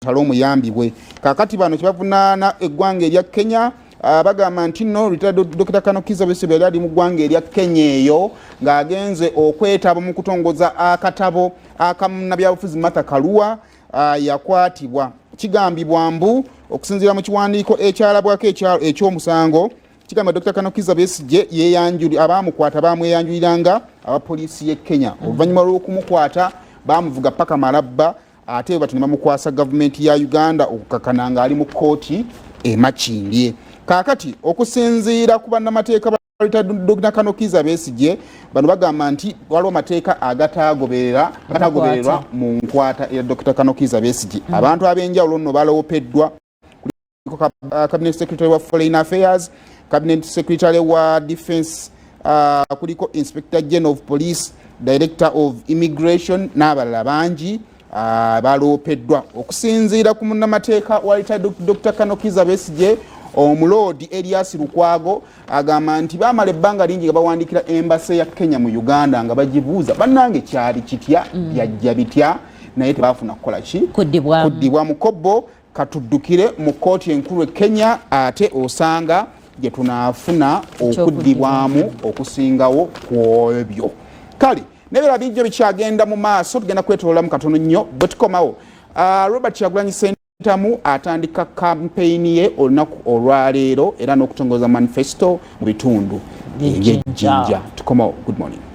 talo muyambibwe kakati bano kibavunaana eggwanga erya Kenya bagamba nti no retired Dr. Kano Kizza Besigye ali mu ggwanga erya Kenya eyo ng'agenze okwetaba mu kutongoza akatabo akamunabyabufuzi Martha Karua yakwatibwa kigambibwa mbu okusinziira mu kiwandiiko ekyalabwako eky'omusango kigamba Dr. Kano Kizza Besigye abaamukwata baamweyanjuliranga abapoliisi y'e Kenya oluvannyuma lw'okumukwata baamuvuga paka malabba ate batune bamukwasa gavumenti ya Uganda okukakana nga ali mu kkooti Makindye. Kaakati okusinziira ku bannamateeka Dr. Kano Kizza Besigye bano bagamba nti waliwo amateeka agatagobererwa mu nkwata ya Dr. Kano Kizza Besigye. Abantu ab'enjawulo nno balowopeddwa Cabinet Secretary wa Foreign Affairs, Cabinet Secretary wa Defense, kuliko Inspector General of Police, Director of Immigration n'abalala bangi balowopeddwa. Okusinziira ku munnamateeka wa Dr. Kano Kizza Besigye Omuloodi Elias Lukwago agamba nti baamala ebbanga lingi nga bawandiikira embase ya Kenya mu Uganda nga bagibuuza bannange kyali kitya byajja bitya naye tebaafuna kukola ki kuddibwa mu kobbo katuddukire mu kkooti enkulu e Kenya ate osanga gye tunaafuna okuddibwamu okusingawo ku ebyo. Kale nebera bijjo bikyagenda mu maaso tugenda kwetoloola mu katono nnyo bwe tukomawo. Robert Kyagulanyi Ssentamu atandika kampeyini ye olunaku olwaleero era n'okutongoza manifesto mu bitundu eby'ejjinja. Tukomawo. Good morning.